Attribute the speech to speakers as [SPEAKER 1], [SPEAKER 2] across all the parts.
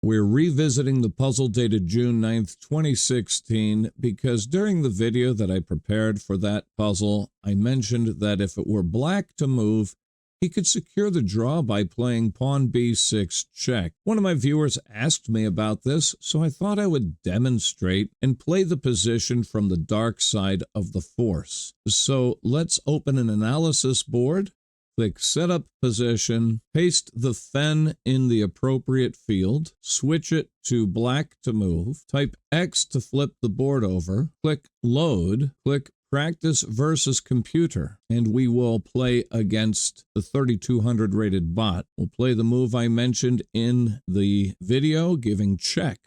[SPEAKER 1] We're revisiting the puzzle dated June 9th, 2016, because during the video that I prepared for that puzzle, I mentioned that if it were black to move, he could secure the draw by playing pawn b6 check. One of my viewers asked me about this, so I thought I would demonstrate and play the position from the dark side of the force. So let's open an analysis board. Click Setup Position, paste the fen in the appropriate field, switch it to black to move, type X to flip the board over, click Load, click Practice versus Computer, and we will play against the 3200 rated bot. We'll play the move I mentioned in the video, giving check.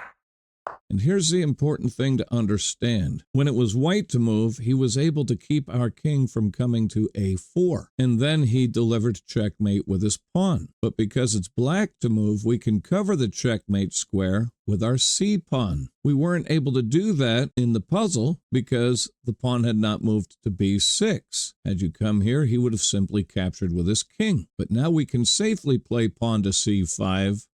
[SPEAKER 1] And here's the important thing to understand. When it was white to move, he was able to keep our king from coming to a4. And then he delivered checkmate with his pawn. But because it's black to move, we can cover the checkmate square with our c pawn. We weren't able to do that in the puzzle because the pawn had not moved to b6. Had you come here, he would have simply captured with his king. But now we can safely play pawn to c5.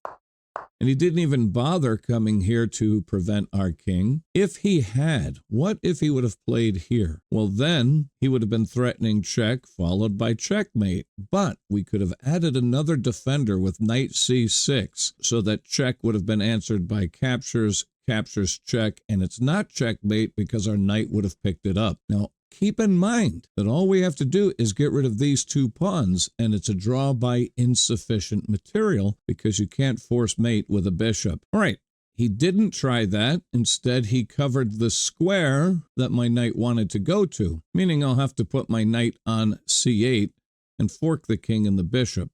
[SPEAKER 1] And he didn't even bother coming here to prevent our king. If he had, what if he would have played here? Well, then he would have been threatening check followed by checkmate. But we could have added another defender with knight c6 so that check would have been answered by captures check, and it's not checkmate because our knight would have picked it up. Now, keep in mind that all we have to do is get rid of these two pawns, and it's a draw by insufficient material because you can't force mate with a bishop. All right, he didn't try that. Instead, he covered the square that my knight wanted to go to, meaning I'll have to put my knight on c8 and fork the king and the bishop.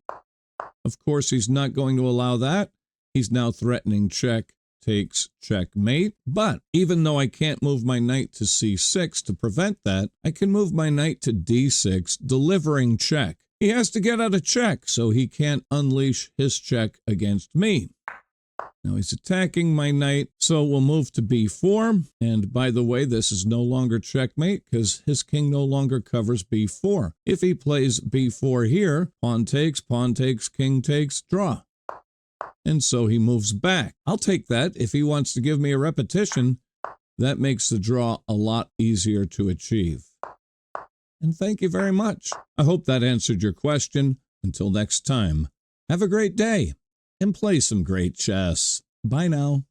[SPEAKER 1] Of course, he's not going to allow that. He's now threatening check. Takes checkmate, but even though I can't move my knight to c6 to prevent that, I can move my knight to d6, delivering check. He has to get out of check, so he can't unleash his check against me. Now he's attacking my knight, so we'll move to b4, and by the way, this is no longer checkmate because his king no longer covers b4. If he plays b4 here, pawn takes, king takes, draw. And so he moves back. I'll take that. If he wants to give me a repetition, that makes the draw a lot easier to achieve. And thank you very much. I hope that answered your question. Until next time, have a great day and play some great chess. Bye now.